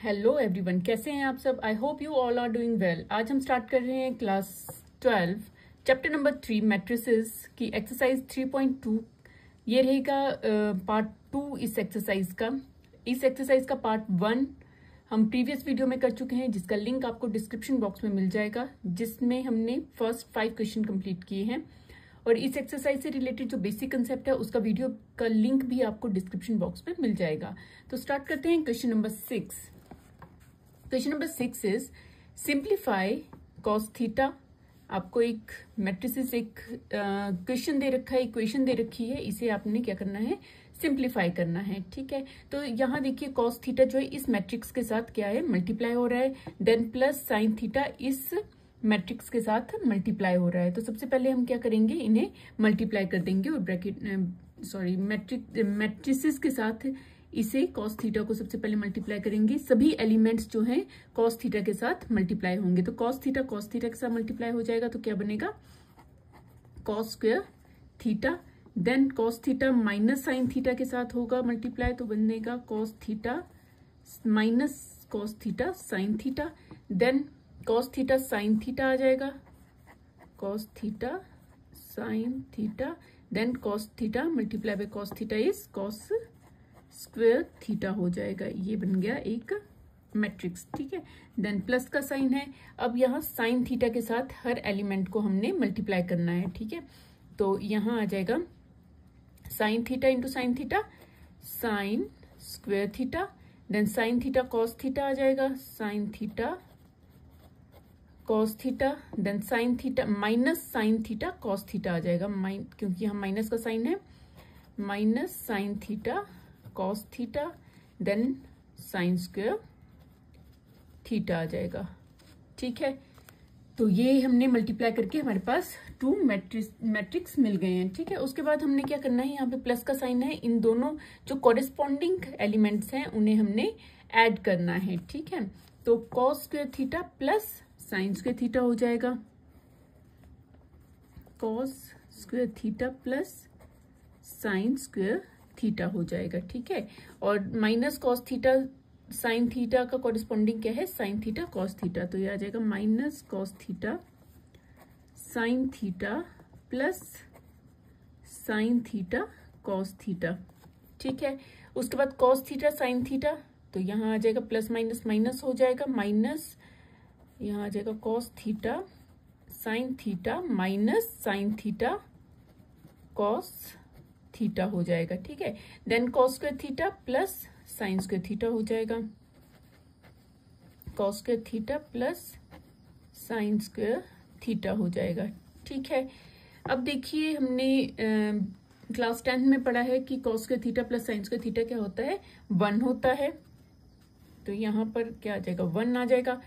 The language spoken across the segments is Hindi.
हेलो एवरीवन, कैसे हैं आप सब। I hope you all are doing well. आज हम स्टार्ट कर रहे हैं क्लास 12 चैप्टर नंबर 3 मैट्रिसेस की एक्सरसाइज 3.2। ये रहेगा पार्ट 2 इस एक्सरसाइज का। इस एक्सरसाइज का पार्ट 1 हम प्रीवियस वीडियो में कर चुके हैं, जिसका लिंक आपको डिस्क्रिप्शन बॉक्स में मिल जाएगा, जिसमें हमने फर्स्ट 5 क्वेश्चन कंप्लीट किए हैं। और इस एक्सरसाइज से रिलेटेड जो बेसिक कंसेप्ट है उसका वीडियो का लिंक भी आपको डिस्क्रिप्शन बॉक्स में मिल जाएगा। तो स्टार्ट करते हैं question number 6। Question number 6 is simplify cos theta. आपको एक मैट्रिसेस एक क्वेश्चन दे रखा है, इक्वेशन दे रखी है, इसे आपने क्या करना है, सिंप्लीफाई करना है। ठीक है, तो यहाँ देखिए कॉस थीटा जो है इस मैट्रिक्स के साथ क्या है, मल्टीप्लाई हो रहा है, देन प्लस साइन थीटा इस मैट्रिक्स के साथ मल्टीप्लाई हो रहा है। तो सबसे पहले हम क्या करेंगे, इन्हें मल्टीप्लाई कर देंगे और मैट्रिसेस के साथ इसे कॉस थीटा को सबसे पहले मल्टीप्लाई करेंगे। सभी एलिमेंट्स जो हैं कॉस थीटा के साथ मल्टीप्लाई होंगे। तो कॉस थीटा के साथ मल्टीप्लाई हो जाएगा तो क्या बनेगा, cos square theta. Then cos theta minus sine theta के साथ होगा मल्टीप्लाई, तो बनेगा cos theta minus cos theta sine theta. Then cos theta sine theta आ जाएगा, cos theta sine theta. Then cos theta multiply by cos theta is cos square theta हो जाएगा। ये बन गया एक मैट्रिक्स। ठीक है, देन प्लस का साइन है। अब यहाँ साइन थीटा के साथ हर एलिमेंट को हमने मल्टीप्लाई करना है। ठीक है, तो यहाँ आ जाएगा sine theta into sine theta, sine square theta. Then sine theta cos theta आ जाएगा, sine theta cos theta. Then sine theta minus sine theta cos theta आ जाएगा, क्योंकि यहाँ माइनस का साइन है, minus sine theta cos theta. Then sine square theta आ जाएगा। ठीक है, तो ये हमने मल्टीप्लाई करके हमारे पास 2 मैट्रिक्स मिल गए हैं। ठीक है, उसके बाद हमने क्या करना है, यहाँ पे प्लस का साइन है, इन दोनों जो कॉरेस्पॉन्डिंग एलिमेंट्स हैं उन्हें हमने ऐड करना है। ठीक है, तो cos square theta plus sine square theta हो जाएगा, cos square theta plus sine square theta हो जाएगा। ठीक है, और minus cos theta sine theta का कॉरेस्पॉन्डिंग क्या है, साइन थीटा कॉस थीटा। तो ये आ जाएगा minus cos theta sine theta plus sign theta cos theta. ठीक है, उसके बाद कॉस थीटा साइन थीटा, तो यहाँ आ जाएगा प्लस माइनस माइनस हो जाएगा, माइनस यहाँ आ जाएगा cos theta sine theta minus sine theta cos theta हो जाएगा। ठीक है, then cos square theta plus sine square theta हो जाएगा, cos square theta plus sine square theta हो जाएगा। ठीक है, अब देखिए हमने क्लास 10 में पढ़ा है कि cos square theta plus sine square theta क्या होता है, 1 होता है। तो यहाँ पर क्या आ जाएगा, 1 आ जाएगा।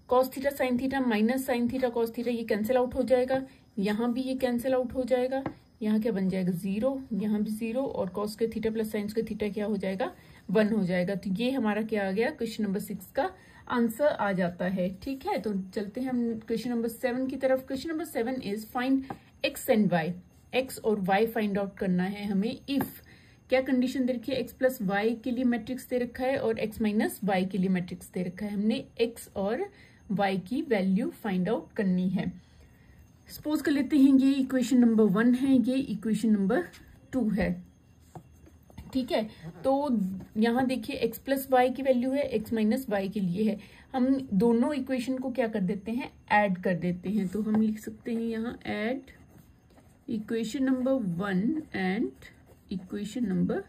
Cos theta sine theta minus sine theta cos theta, ये कैंसिल आउट हो जाएगा, यहाँ भी ये कैंसिल आउट हो जाएगा, यहाँ क्या बन जाएगा 0, यहाँ भी 0, और cos square theta plus sine square theta क्या हो जाएगा, 1 हो जाएगा। तो ये हमारा क्या आ गया, क्वेश्चन नंबर 6 का आंसर आ जाता है। ठीक है, तो चलते हैं हम क्वेश्चन नंबर 7 की तरफ। Question number 7 is find x and y. X और वाई फाइंड आउट करना है हमें इफ क्या कंडीशन दे रखी है, एक्स प्लस वाई के लिए मैट्रिक्स दे रखा है और एक्स माइनस वाई के लिए मैट्रिक्स दे रखा है। हमने एक्स और वाई की वैल्यू फाइंड आउट करनी है। सपोज कर लेते हैं ये इक्वेशन नंबर 1 है, ये इक्वेशन नंबर 2 है। ठीक है, तो यहाँ देखिए एक्स प्लस वाई की वैल्यू है, एक्स माइनस वाई के लिए है। हम दोनों इक्वेशन को क्या कर देते हैं, ऐड कर देते हैं। तो हम लिख सकते हैं यहाँ add equation number 1 and equation number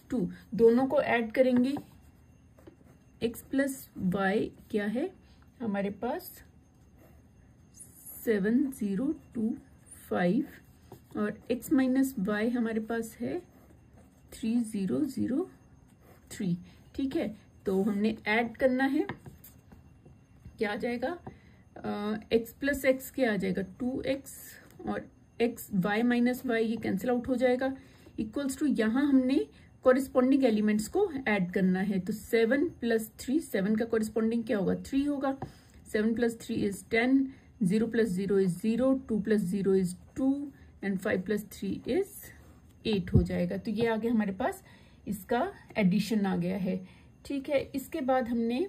2, दोनों को ऐड करेंगे। एक्स प्लस वाई क्या है हमारे पास 7025 और x माइनस वाई हमारे पास है 3003। ठीक है, तो हमने ऐड करना है, क्या आ जाएगा, x प्लस एक्स क्या आ जाएगा 2x और x y माइनस वाई ये कैंसिल आउट हो जाएगा, इक्वल्स टू यहाँ हमने कॉरेस्पॉन्डिंग एलिमेंट्स को ऐड करना है। तो 7 प्लस 3, 7 का कॉरेस्पॉन्डिंग क्या होगा, 3 होगा, 7 plus 3 is 10, 0 plus 0 is 0, 2 plus 0 is 2 and 5 plus 3 is 8 हो जाएगा। तो ये आ गया हमारे पास, इसका एडिशन आ गया है। ठीक है, इसके बाद हमने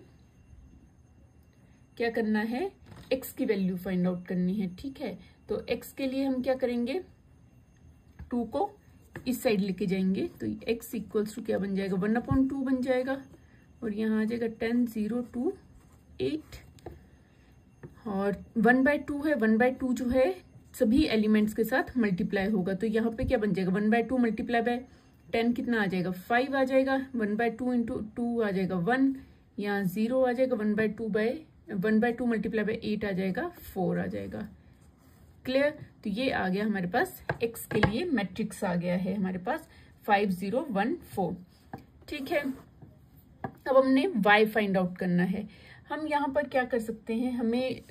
क्या करना है, x की वैल्यू फाइंड आउट करनी है। ठीक है, तो x के लिए हम क्या करेंगे, 2 को इस साइड लेके जाएंगे, तो x इक्वल्स टू क्या बन जाएगा, 1/2 बन जाएगा, और यहाँ आ जाएगा 10 0 2 8, और 1/2 है, 1/2 जो है सभी एलिमेंट्स के साथ मल्टीप्लाई होगा, तो यहाँ पे क्या बन जाएगा, 1/2 मल्टीप्लाई बाय 10 कितना आ जाएगा, 5 आ जाएगा, 1/2 इंटू 2 आ जाएगा 1, यहाँ 0 आ जाएगा, 1/2 मल्टीप्लाई बाय 8 आ जाएगा, 4 आ जाएगा। क्लियर, तो ये आ गया हमारे पास x के लिए मैट्रिक्स आ गया है हमारे पास 5 0 1 4। ठीक है, अब हमने y फाइंड आउट करना है। हम यहाँ पर क्या कर सकते हैं, हमें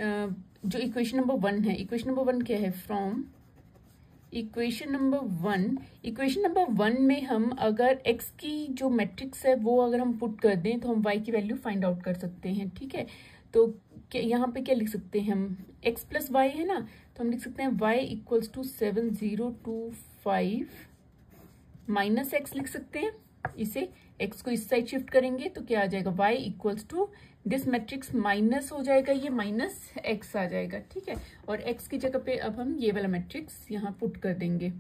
जो इक्वेशन नंबर 1 है, इक्वेशन नंबर 1 क्या है, फ्रॉम इक्वेशन नंबर 1 में हम अगर x की जो मैट्रिक्स है वो अगर हम पुट कर दें तो हम y की वैल्यू फाइंड आउट कर सकते हैं। ठीक है, तो यहाँ पे क्या लिख सकते हैं हम, x प्लस वाई है ना, तो हम लिख सकते हैं y equals to 7025 minus x लिख सकते हैं, इसे x को इस साइड शिफ्ट करेंगे तो क्या आ जाएगा, y equals to this matrix minus हो जाएगा, ये माइनस x आ जाएगा। ठीक है, और x की जगह पे अब हम ये वाला मैट्रिक्स यहाँ पुट कर देंगे,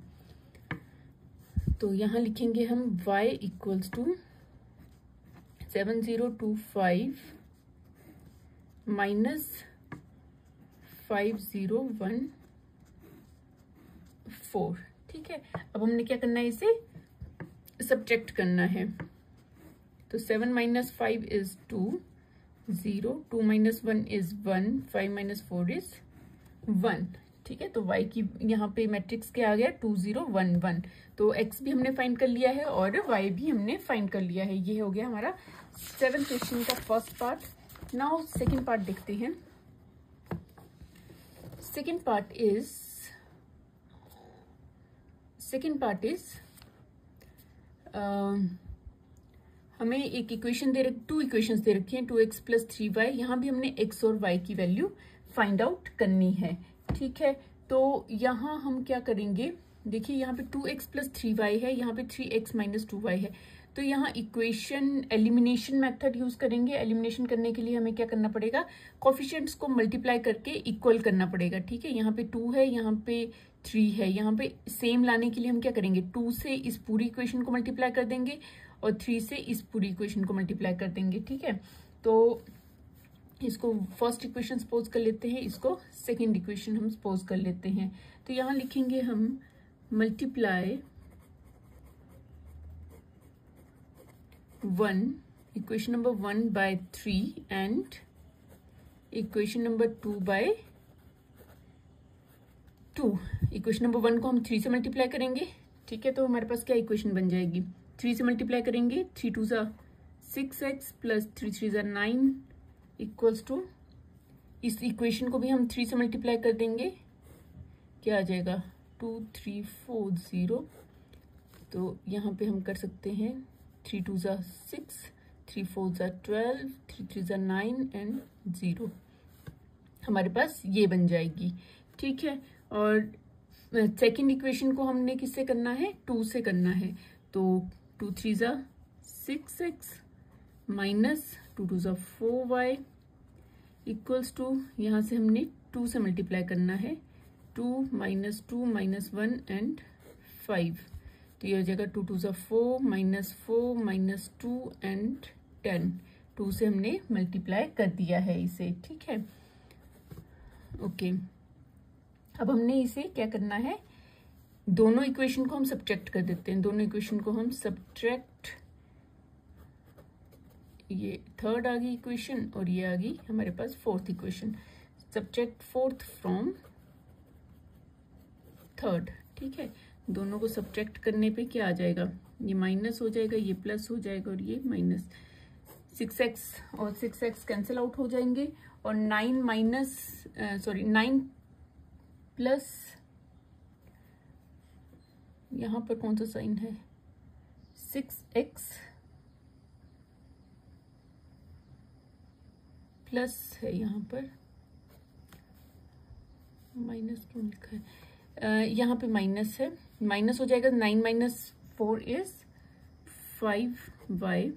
तो यहाँ लिखेंगे हम y इक्वल्स टू 7025 माइनस 5014। ठीक है, अब हमने क्या करना है, इसे सब्ट्रैक्ट करना है, तो 7 - 5 इज 2 0, 2 - 1 इज 1, 5 - 4 इज 1। ठीक है, तो y की यहाँ पे मैट्रिक्स क्या आ गया, 2 0 1 1, तो x भी हमने फाइंड कर लिया है और y भी हमने फाइंड कर लिया है। ये हो गया हमारा 7th क्वेश्चन का first part. Now second part देखते हैं। सेकेंड पार्ट इज हमें एक इक्वेशन दे रखी, 2 इक्वेशंस दे रखी हैं, 2x + 3y। यहाँ भी हमने x और y की वैल्यू फाइंड आउट करनी है। ठीक है, तो यहाँ हम क्या करेंगे, देखिए यहाँ पे 2x + 3y है, यहाँ पे 3x - 2y है, तो यहाँ इक्वेशन एलिमिनेशन मेथड यूज करेंगे। एलिमिनेशन करने के लिए हमें क्या करना पड़ेगा, कोफिशिएंट्स को मल्टीप्लाई करके इक्वल करना पड़ेगा। ठीक है, यहाँ पे 2 है, यहाँ पे 3 है, यहाँ पे सेम लाने के लिए हम क्या करेंगे, 2 से इस पूरी इक्वेशन को मल्टीप्लाई कर देंगे और 3 से इस पूरी इक्वेशन को मल्टीप्लाई कर देंगे। ठीक है, तो इसको फर्स्ट इक्वेशन सपोज कर लेते हैं, इसको सेकेंड इक्वेशन हम सपोज कर लेते हैं। तो यहाँ लिखेंगे हम multiply 1 equation number 1 by 3 and equation number 2 by 2। Equation number 1 को हम 3 से मल्टीप्लाई करेंगे। ठीक है, तो हमारे पास क्या इक्वेशन बन जाएगी, 3 से मल्टीप्लाई करेंगे, 3 2 = 6x + 3 3 = 9 इक्वल्स टू, इस इक्वेशन को भी हम 3 से मल्टीप्लाई कर देंगे, क्या आ जाएगा 2340। तो यहाँ पे हम कर सकते हैं 3 2 = 6, 3 4 = 12, 3 3 = 9 एंड 0, हमारे पास ये बन जाएगी। ठीक है, और सेकेंड इक्वेशन को हमने किससे करना है, 2 से करना है, तो 2 3 = 6x minus 2 2 = 4y equals to, यहाँ से हमने 2 से मल्टीप्लाई करना है, 2 - 2 - 1 एंड 5, तो ये हो जाएगा 2 2 = 4 -4 - 2 एंड 10। 2 से हमने मल्टीप्लाई कर दिया है इसे। ठीक है, ओके, अब हमने इसे क्या करना है, दोनों इक्वेशन को हम सब्ट्रैक्ट कर देते हैं। दोनों इक्वेशन को हम सब्ट्रैक्ट, ये थर्ड आ गई इक्वेशन और ये आ गई हमारे पास fourth equation. Subtract fourth from third. ठीक है, दोनों को सब्ट्रैक्ट करने पे क्या आ जाएगा, ये माइनस हो जाएगा, ये प्लस हो जाएगा और ये माइनस। 6x और 6x कैंसिल आउट हो जाएंगे और 9 प्लस, यहाँ पर कौन सा साइन है, 6x प्लस है, यहाँ पर माइनस क्यों लिखा है, यहाँ पे माइनस है, माइनस हो जाएगा, 9 - 4 इज 5y।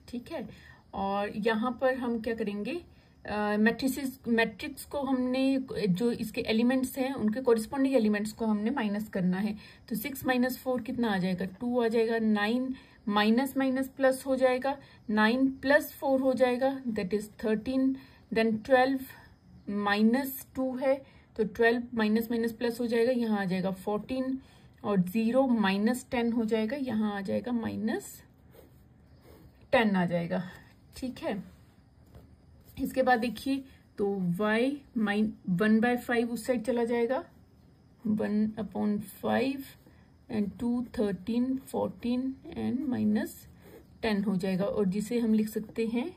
ठीक है, और यहाँ पर हम क्या करेंगे, मैट्रिक्स को हमने जो इसके एलिमेंट्स हैं उनके कोरिस्पॉन्डिंग एलिमेंट्स को हमने माइनस करना है। तो 6 माइनस 4 कितना आ जाएगा, 2 आ जाएगा। 9 माइनस माइनस प्लस हो जाएगा, 9 प्लस 4 हो जाएगा, दैट इज 13। देन 12 माइनस 2 है तो 12 माइनस माइनस प्लस हो जाएगा, यहाँ आ जाएगा 14। और 0 माइनस 10 हो जाएगा, यहाँ आ जाएगा -10 आ जाएगा। ठीक है, इसके बाद देखिए तो y 1/5 उस साइड चला जाएगा, 1/5 एंड 2 13 14 एंड -10 हो जाएगा। और जिसे हम लिख सकते हैं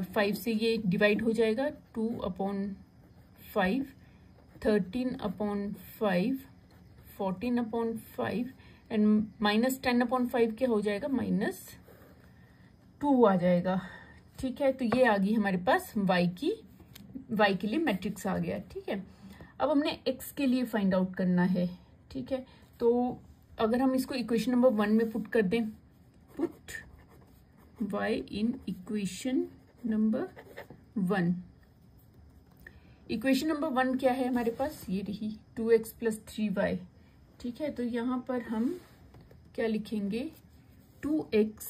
5 से ये डिवाइड हो जाएगा, 2/5 13/5 14/5 एंड -10/5 क्या हो जाएगा, -2 आ जाएगा। ठीक है, तो ये आ गई हमारे पास y के लिए मैट्रिक्स आ गया। ठीक है, अब हमने x के लिए फाइंड आउट करना है। ठीक है, तो अगर हम इसको इक्वेशन नंबर 1 में पुट कर दें, put y in equation number 1। Equation number 1 क्या है हमारे पास, ये रही 2x + 3y। ठीक है, तो यहाँ पर हम क्या लिखेंगे, 2x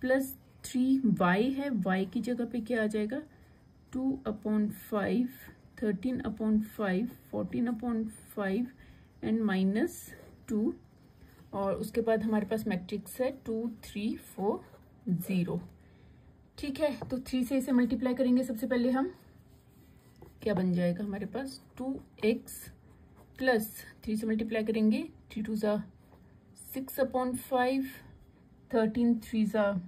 + 3y है, y की जगह पे क्या आ जाएगा, 2/5 13/5 14/5 एंड -2। और उसके बाद हमारे पास मैट्रिक्स है 2 3 4 0। ठीक है, तो 3 से इसे मल्टीप्लाई करेंगे। सबसे पहले हम क्या बन जाएगा हमारे पास, 2x प्लस 3 से मल्टीप्लाई करेंगे, 3 2 ज़ा 6/5 13 3 ज़ा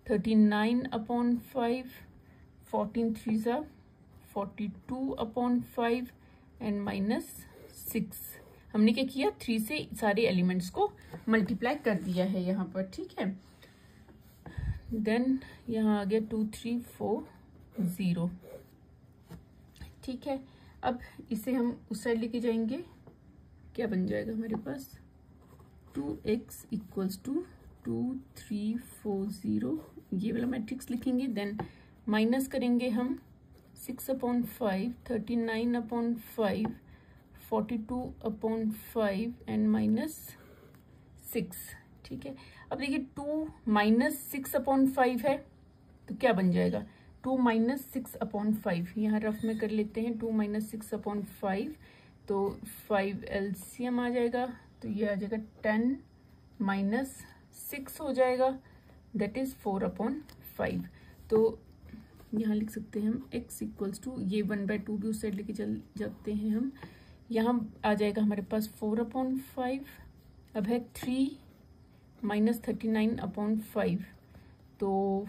39/5 14 3 ज़ा 42/5 एंड -6। हमने क्या किया, 3 से सारे एलिमेंट्स को मल्टीप्लाई कर दिया है यहाँ पर। ठीक है, देन यहाँ आ गया 2 3 4 0। ठीक है, अब इसे हम उस साइड लेके जाएंगे, क्या बन जाएगा हमारे पास, 2x = 2 3 4 0, ये वाला मैट्रिक्स लिखेंगे। देन माइनस करेंगे हम 6/5 39/5 42/5 एंड -6। ठीक है, अब देखिए 2 - 6/5 है तो क्या बन जाएगा, 2 - 6/5, यहाँ रफ में कर लेते हैं। 2 - 6/5 तो 5 एलसीएम आ जाएगा, तो ये आ जाएगा 10 - 6 हो जाएगा, दैट इज 4/5। तो यहाँ लिख सकते हैं हम x = ये 1/2 भी उस साइड लेके चल जाते हैं हम, यहाँ आ जाएगा हमारे पास 4/5। अब है 3 - 39/5 तो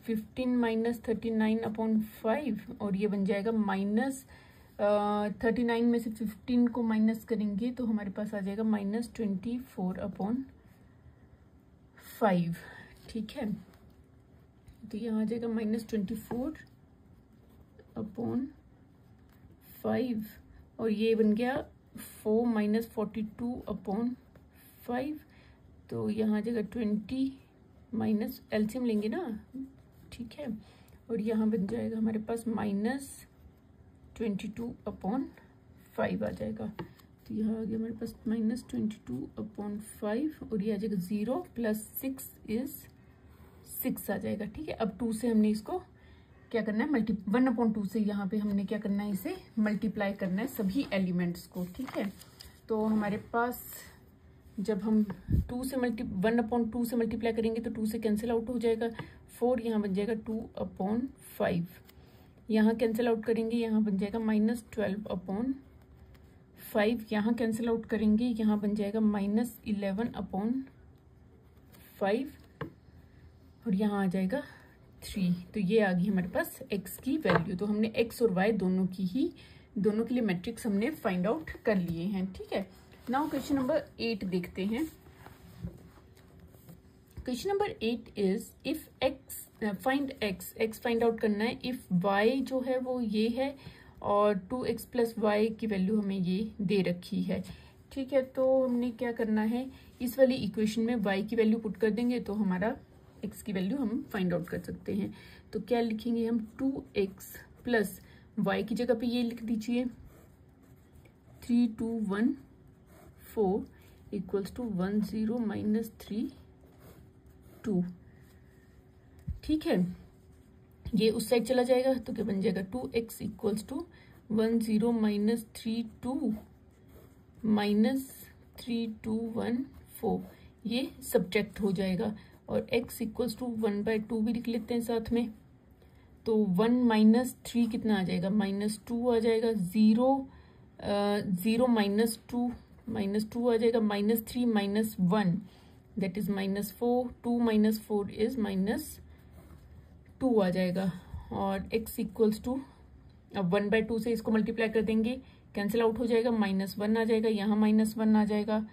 15 - 39/5 और ये बन जाएगा -39 में से 15 को माइनस करेंगे तो हमारे पास आ जाएगा -24/5। ठीक है, तो यहाँ आ जाएगा -24/5 और ये बन गया 4 - 42/5, तो यहाँ आ जाएगा 20 माइनस एलसीएम लेंगे ना। ठीक है, और यहाँ बन जाएगा हमारे पास -22/5 आ जाएगा। तो यहाँ आ गया हमारे पास -22/5 और ये आ जाएगा 0 + 6 = 6 आ जाएगा। ठीक है, अब 2 से हमने इसको क्या करना है, 1/2 से यहाँ पे हमने क्या करना है, इसे मल्टीप्लाई करना है सभी एलिमेंट्स को। ठीक है, तो हमारे पास जब हम 1/2 से मल्टीप्लाई करेंगे तो 2 से कैंसिल आउट हो जाएगा, 4 यहाँ बन जाएगा 2/5, यहाँ कैंसिल आउट करेंगे, यहाँ बन जाएगा -12/5, यहाँ कैंसिल आउट करेंगे, यहाँ बन जाएगा -11/5 और यहाँ आ जाएगा 3। तो ये आ गई हमारे पास x की वैल्यू। तो हमने x और y दोनों के लिए मैट्रिक्स हमने फाइंड आउट कर लिए हैं। ठीक है, नाउ क्वेश्चन नंबर 8 देखते हैं। Question number 8 is if find x find out करना है इफ y जो है वो ये है और 2x + y की वैल्यू हमें ये दे रखी है। ठीक है, तो हमने क्या करना है, इस वाली इक्वेशन में y की वैल्यू पुट कर देंगे तो हमारा x की वैल्यू हम फाइंड आउट कर सकते हैं। तो क्या लिखेंगे हम, 2x प्लस y की जगह पे ये लिख दीजिए 3214 इक्वल्स टू 10 माइनस 3 2। ठीक है, ये उस साइड चला जाएगा तो क्या बन जाएगा 2x equals to 10 minus 32 minus 3214, ये सब्ट्रैक्ट हो जाएगा। और x इक्वल्स टू 1/2 भी लिख लेते हैं साथ में। तो 1 माइनस 3 कितना आ जाएगा, -2 आ जाएगा। 0 माइनस 2 आ जाएगा, -3 minus 1 that is -4, 2 minus 4 is -2 आ जाएगा। और x इक्वल्स टू, अब 1/2 से इसको मल्टीप्लाई कर देंगे, कैंसिल आउट हो जाएगा, -1 आ जाएगा, यहाँ -1 आ जाएगा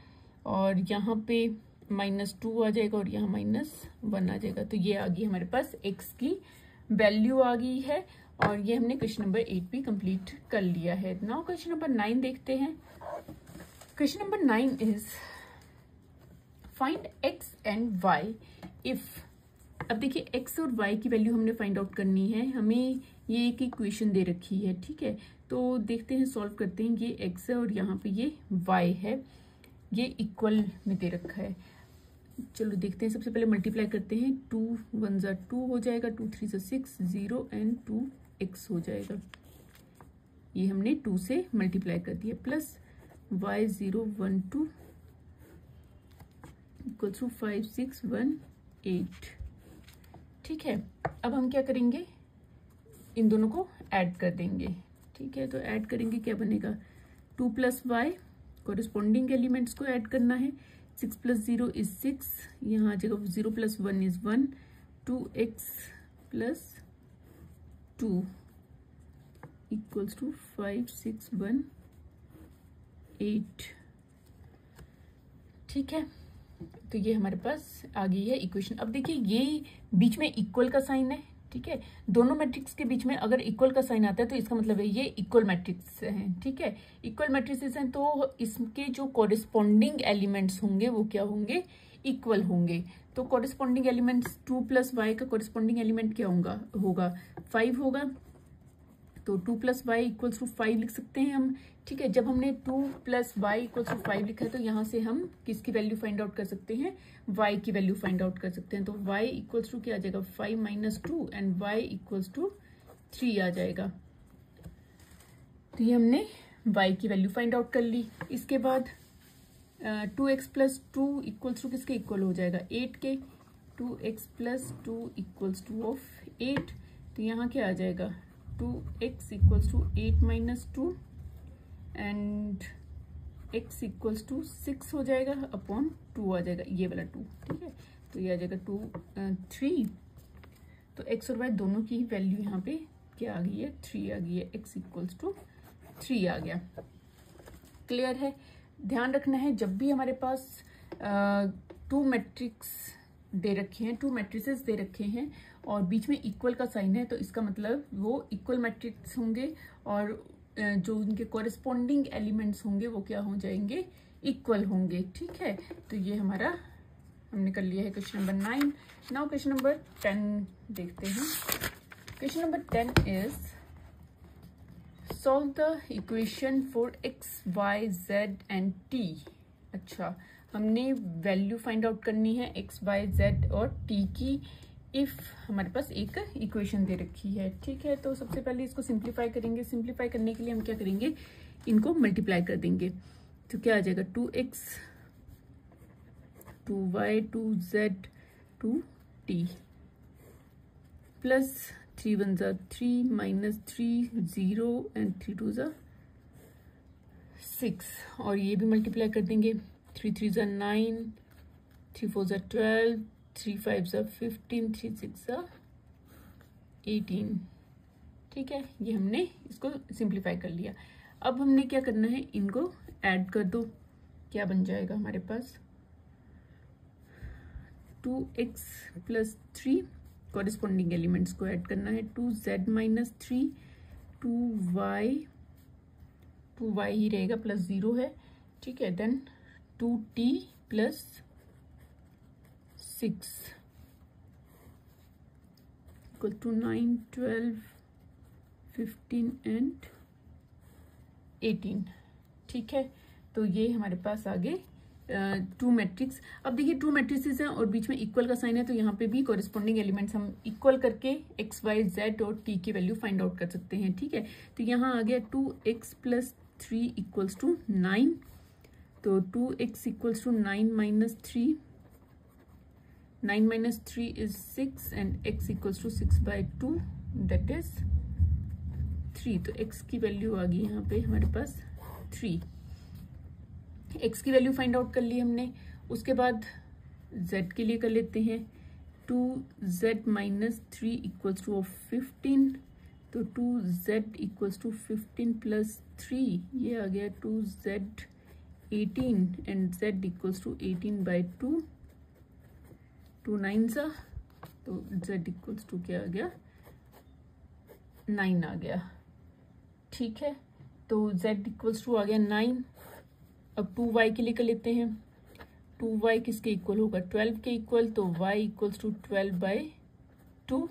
और यहाँ पे -2 आ जाएगा और यहाँ -1 आ जाएगा। तो ये आ गई हमारे पास x की वैल्यू आ गई है। और ये हमने क्वेश्चन नंबर 8 भी कंप्लीट कर लिया है। नाउ क्वेश्चन नंबर 9 देखते हैं। Question number 9 is find x and y if. अब देखिए x और y की वैल्यू हमने फाइंड आउट करनी है। हमें ये एक इक्वेशन दे रखी है, ठीक है। तो देखते हैं, सॉल्व करते हैं। ये x है और यहाँ पे ये y है, ये इक्वल में दे रखा है। चलो देखते हैं, सबसे पहले मल्टीप्लाई करते हैं। 2 1 ज़ा 2 हो जाएगा, 2 3 ज़ा 6, 0 एंड 2x हो जाएगा। ये हमने 2 से मल्टीप्लाई कर दिया, प्लस y 0 1 2 इक्वल टू 5 6 1 8। ठीक है, अब हम क्या करेंगे, इन दोनों को ऐड कर देंगे। ठीक है, तो ऐड करेंगे, क्या बनेगा 2 प्लस वाई, कोरिस्पॉन्डिंग एलिमेंट्स को ऐड करना है। 6 प्लस 0 इज 6, यहाँ आ जाएगा 0 plus 1 is 1, 2x plus 2 equals to 5 6 1 8। ठीक है, तो ये हमारे पास आ गई है इक्वेशन। अब देखिए, ये बीच में इक्वल का साइन है, ठीक है। दोनों मैट्रिक्स के बीच में अगर इक्वल का साइन आता है तो इसका मतलब है ये इक्वल मैट्रिक्स हैं, ठीक है। इक्वल मैट्रिक्स हैं तो इसके जो कॉरेस्पॉन्डिंग एलिमेंट्स होंगे वो क्या होंगे, इक्वल होंगे। तो कॉरेस्पॉन्डिंग एलिमेंट्स 2 प्लस वाई का कॉरेस्पॉन्डिंग एलिमेंट क्या होगा 5 होगा। तो 2 प्लस वाई इक्वल्स टू 5 लिख सकते हैं हम, ठीक है। जब हमने 2 प्लस वाई इक्वल्स टू 5 लिखा है तो यहाँ से हम किसकी वैल्यू फाइंड आउट कर सकते हैं, y की वैल्यू फाइंड आउट कर सकते हैं। तो y इक्वल्स टू क्या आ जाएगा 5 minus 2 and y equals to 3 आ जाएगा। तो ये हमने y की वैल्यू फाइंड आउट कर ली। इसके बाद 2x प्लस 2 इक्वल्स टू किसके इक्वल हो जाएगा 8 के। 2x plus 2 equals two of 8, तो यहाँ क्या आ जाएगा 2x equals to 8 minus 2 and x equals to 6 हो जाएगा अपॉन 2 आ जाएगा, ये वाला 2, ठीक है। तो ये आ जाएगा 2 3। तो x और y दोनों की वैल्यू यहाँ पे क्या आ गई है 3 आ गई है, x इक्वल्स टू 3 आ गया। क्लियर है। ध्यान रखना है, जब भी हमारे पास 2 मैट्रिक्स दे रखे हैं, 2 मैट्रिसेस दे रखे हैं और बीच में इक्वल का साइन है, तो इसका मतलब वो इक्वल मैट्रिक्स होंगे और जो उनके कॉरेस्पॉन्डिंग एलिमेंट्स होंगे वो क्या हो जाएंगे, इक्वल होंगे, ठीक है। तो ये हमारा हमने कर लिया है question number 9। Now question number 10 देखते हैं। Question number 10 is solve the equation for x, y, z and t। अच्छा, हमने वैल्यू फाइंड आउट करनी है x, y, z और t की इफ हमारे पास एक इक्वेशन दे रखी है, ठीक है। तो सबसे पहले इसको सिंप्लीफाई करेंगे। सिंप्लीफाई करने के लिए हम क्या करेंगे, इनको मल्टीप्लाई कर देंगे। तो क्या आ जाएगा 2x 2y 2z 2t plus 3 1 ज़ा 3 माइनस 3 0 एंड 3 2 ज़ा 6 और ये भी मल्टीप्लाई कर देंगे। 3 3 ज़ा 9 3 4 ज़ा 12 3 5 ज़ा 15 3 6 ज़ा 18, ठीक है। ये हमने इसको सिंप्लीफाई कर लिया। अब हमने क्या करना है, इनको ऐड कर दो। क्या बन जाएगा हमारे पास 2x प्लस 3, कॉरेस्पॉन्डिंग एलिमेंट्स को ऐड करना है। 2z माइनस 3 2y ही रहेगा प्लस 0 है, ठीक है। Then 2t plus 6 equal to 9, 12, 15 and 18। ठीक है, तो ये हमारे पास आगे टू मैट्रिक्स। अब देखिए टू मैट्रिसेस हैं और बीच में इक्वल का साइन है, तो यहाँ पे भी कॉरेस्पॉन्डिंग एलिमेंट्स हम इक्वल करके एक्स वाई जेड और टी की वैल्यू फाइंड आउट कर सकते हैं। ठीक है, तो यहाँ आ गया 2x + 3 इक्वल्स टू 9, तो 2x equals to 9 - 3, 9 - 3 is 6 and x equals to 6/2 that is 3। तो x की वैल्यू आ गई यहाँ पे हमारे पास 3। x की वैल्यू फाइंड आउट कर ली हमने। उसके बाद z के लिए कर लेते हैं। 2z - 3 इक्वल्स टू 15, तो 2z इक्वल्स टू 15 + 3, ये आ गया 2z 18 and z equals to 18/2, 2 9s, तो z इक्वल्स टू क्या आ गया 9 आ गया। ठीक है, तो z इक्वल्स टू आ गया 9। अब 2y के लिए कर लेते हैं। 2y किसके इक्वल होगा 12 के इक्वल, तो y equals to 12/2,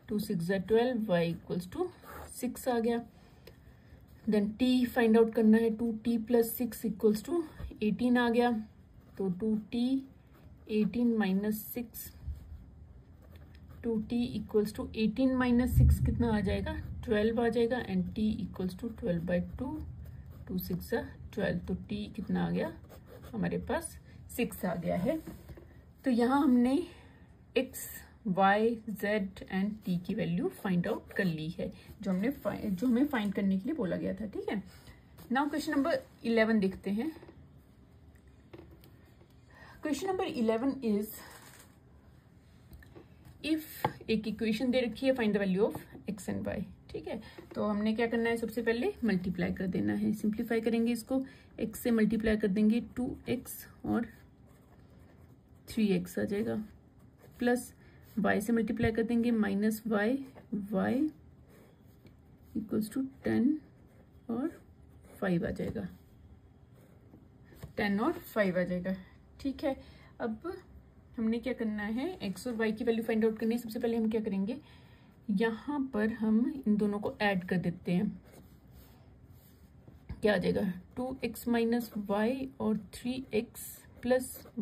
2 6 12, y equals to 6 आ गया। देन t फाइंड आउट करना है। 2t + 6 इक्वल्स टू 18 आ गया, तो 2t 18 - 6, 2t इक्वल्स टू 18 - 6 कितना आ जाएगा 12 आ जाएगा एंड t इक्वल्स टू 12/2, 2 6 12, तो t कितना आ गया हमारे पास 6 आ गया है। तो यहाँ हमने x, y, z and t की वैल्यू फाइंड आउट कर ली है, जो हमें फाइंड करने के लिए बोला गया था। ठीक है, नाउ क्वेश्चन नंबर 11 देखते हैं। क्वेश्चन नंबर 11 इज इफ एक इक्वेशन दे रखी है, find the value of x and y। ठीक है, तो हमने क्या करना है, सबसे पहले मल्टीप्लाई कर देना है। सिंप्लीफाई करेंगे इसको, x से मल्टीप्लाई कर देंगे 2x और 3x आ जाएगा, प्लस y से मल्टीप्लाई कर देंगे -y, y इक्वल्स टू 10 और 5 आ जाएगा, 10 और 5 आ जाएगा। ठीक है, अब हमने क्या करना है, x और y की वैल्यू फाइंड आउट करनी है। सबसे पहले हम क्या करेंगे, यहाँ पर हम इन दोनों को ऐड कर देते हैं। क्या आ जाएगा 2x - y और 3x +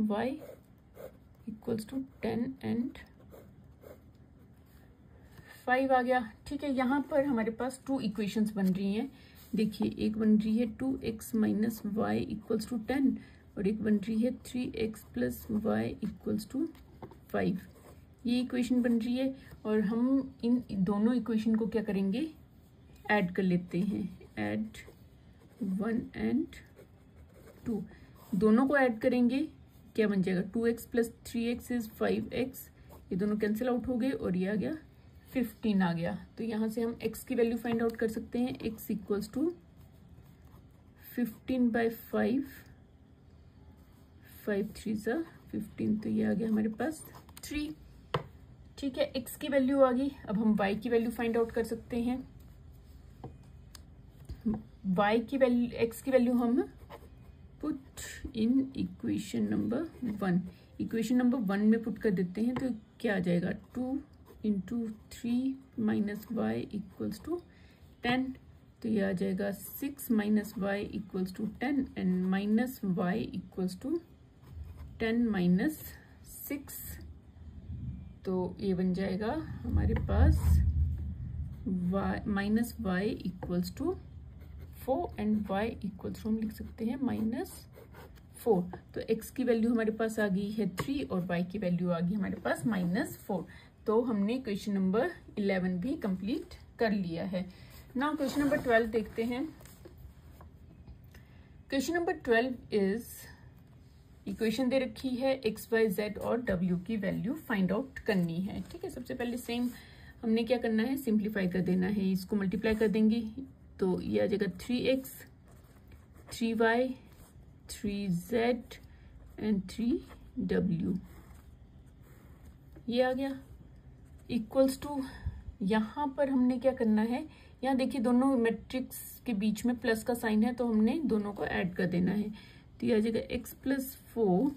y equals to 10 and 5 आ गया। ठीक है, यहाँ पर हमारे पास 2 इक्वेशंस बन रही हैं। देखिए, एक बन रही है 2x - y इक्वल्स टू 10 और एक बन रही है 3x + y इक्वल्स टू 5। ये इक्वेशन बन रही है और हम इन दोनों इक्वेशन को क्या करेंगे, ऐड कर लेते हैं। ऐड 1 एंड 2, दोनों को ऐड करेंगे, क्या बन जाएगा 2x + 3x इज 5x, ये दोनों कैंसिल आउट हो गए और ये आ गया 15 आ गया। तो यहाँ से हम x की वैल्यू फाइंड आउट कर सकते हैं। x इक्वल्स टू 15/5, 5 3 15, तो ये आ गया हमारे पास 3। ठीक है, x की वैल्यू आ गई। अब हम y की वैल्यू फाइंड आउट कर सकते हैं। y की वैल्यू, x की वैल्यू हम put in equation number 1, equation number 1 में पुट कर देते हैं। तो क्या आ जाएगा 2 × 3 - y इक्वल्स टू 10, तो ये आ जाएगा 6 - y equals to 10 and -y equals to 10 - 6, तो ये बन जाएगा हमारे पास -y equals to 4 and y equals to हम लिख सकते हैं -4। तो x की वैल्यू हमारे पास आ गई है 3 और y की वैल्यू आ गई हमारे पास -4। तो हमने क्वेश्चन नंबर 11 भी कंप्लीट कर लिया है। नाउ क्वेश्चन नंबर 12 देखते हैं। क्वेश्चन नंबर 12 इज, इक्वेशन दे रखी है x, y, z और w की वैल्यू फाइंड आउट करनी है। ठीक है, सबसे पहले सेम हमने क्या करना है, सिंप्लीफाई कर देना है। इसको मल्टीप्लाई कर देंगे तो ये आ जाएगा 3x, 3y, 3z and 3w, ये आ गया इक्वल्स टू, यहाँ पर हमने क्या करना है, यहाँ देखिए दोनों मैट्रिक्स के बीच में प्लस का साइन है, तो हमने दोनों को ऐड कर देना है। तो ये आ जाएगा x + 4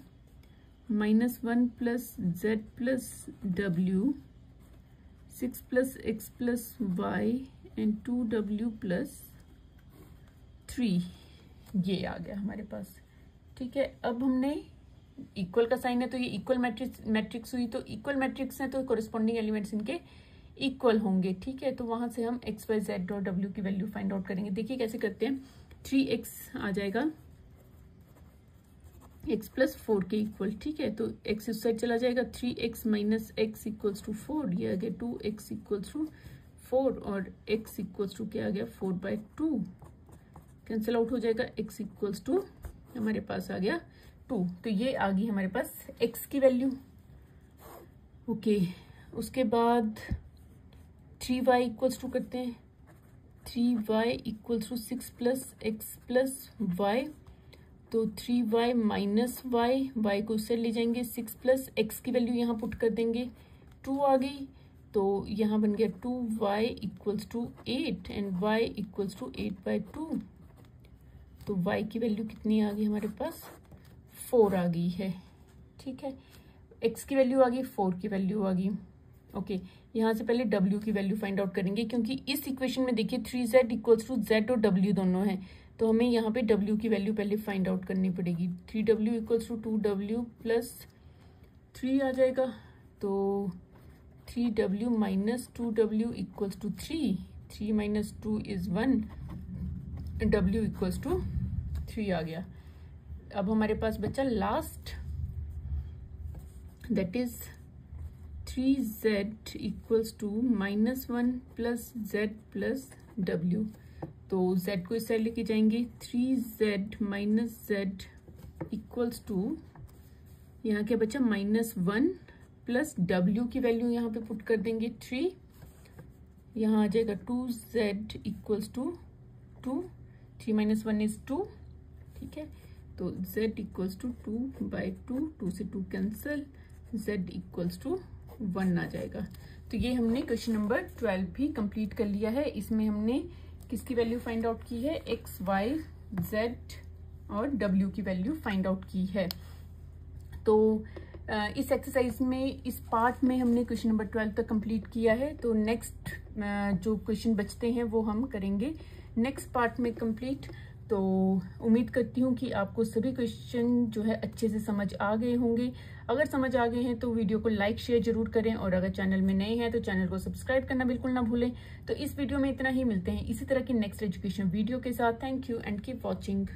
-1 + z + w 6 plus x plus y and 2w plus 3, ये आ गया हमारे पास। ठीक है, अब हमने इक्वल का साइन है तो ये इक्वल मैट्रिक्स हुई, तो इक्वल मैट्रिक्स है तो कोरिस्पॉन्डिंग एलिमेंट्स इनके इक्वल होंगे। ठीक है, तो वहां से हम एक्स वाई जेड और डब्ल्यू की वैल्यू फाइंड आउट करेंगे। देखिए कैसे करते हैं, 3x आ जाएगा x प्लस 4 के इक्वल। ठीक है, तो x इस साइड चला जाएगा, 3x minus x equals to 4, ये आ गया 2x इक्वल्स टू 4 और x इक्वल्स टू क्या आ गया 4/2, कैंसिल आउट हो जाएगा, x इक्वल्स टू हमारे पास आ गया 2। तो ये आ गई हमारे पास x की वैल्यू। ओके, उसके बाद 3y इक्वल्स टू करते हैं, 3y equals to 6 plus x plus y, तो 3y माइनस वाई, वाई को उससे ले जाएंगे, 6 प्लस एक्स की वैल्यू यहाँ पुट कर देंगे, 2 आ गई, तो यहाँ बन गया 2y equals to 8 and y equals to 8/2। तो y की वैल्यू कितनी आ गई हमारे पास, 4 आ गई है। ठीक है, x की वैल्यू आ गई, 4 की वैल्यू आ गई। ओके, यहाँ से पहले w की वैल्यू फाइंड आउट करेंगे, क्योंकि इस इक्वेशन में देखिए 3z इक्वल्स टू z और w दोनों हैं, तो हमें यहाँ पे w की वैल्यू पहले फाइंड आउट करनी पड़ेगी। 3w equals to 2w plus 3 आ जाएगा, तो 3w minus 2w equals to 3, 3 minus 2 is 1, w equals to 3 आ गया। अब हमारे पास बचा last, that is 3z equals to -1 plus z plus w। तो z को इस साइड लेके जाएंगे, 3z minus z equals to, यहाँ क्या बचा -1 प्लस w की वैल्यू यहाँ पे पुट कर देंगे 3, यहाँ आ जाएगा 2z equals to 2, 3 minus 1 is 2। ठीक है, तो z इक्वल्स टू 2/2, 2 से 2 कैंसिल, z इक्वल्स टू 1 आ जाएगा। तो ये हमने क्वेश्चन नंबर 12 भी कंप्लीट कर लिया है। इसमें हमने किसकी वैल्यू फाइंड आउट की है, x, y, z और w की वैल्यू फाइंड आउट की है। तो इस एक्सरसाइज में, इस पार्ट में हमने क्वेश्चन नंबर 12 तक कंप्लीट किया है। तो नेक्स्ट जो क्वेश्चन बचते हैं वो हम करेंगे नेक्स्ट पार्ट में कंप्लीट। तो उम्मीद करती हूँ कि आपको सभी क्वेश्चन जो है अच्छे से समझ आ गए होंगे। अगर समझ आ गए हैं तो वीडियो को लाइक शेयर जरूर करें, और अगर चैनल में नए हैं तो चैनल को सब्सक्राइब करना बिल्कुल ना भूलें। तो इस वीडियो में इतना ही, मिलते हैं इसी तरह की नेक्स्ट एजुकेशन वीडियो के साथ। Thank you and keep watching.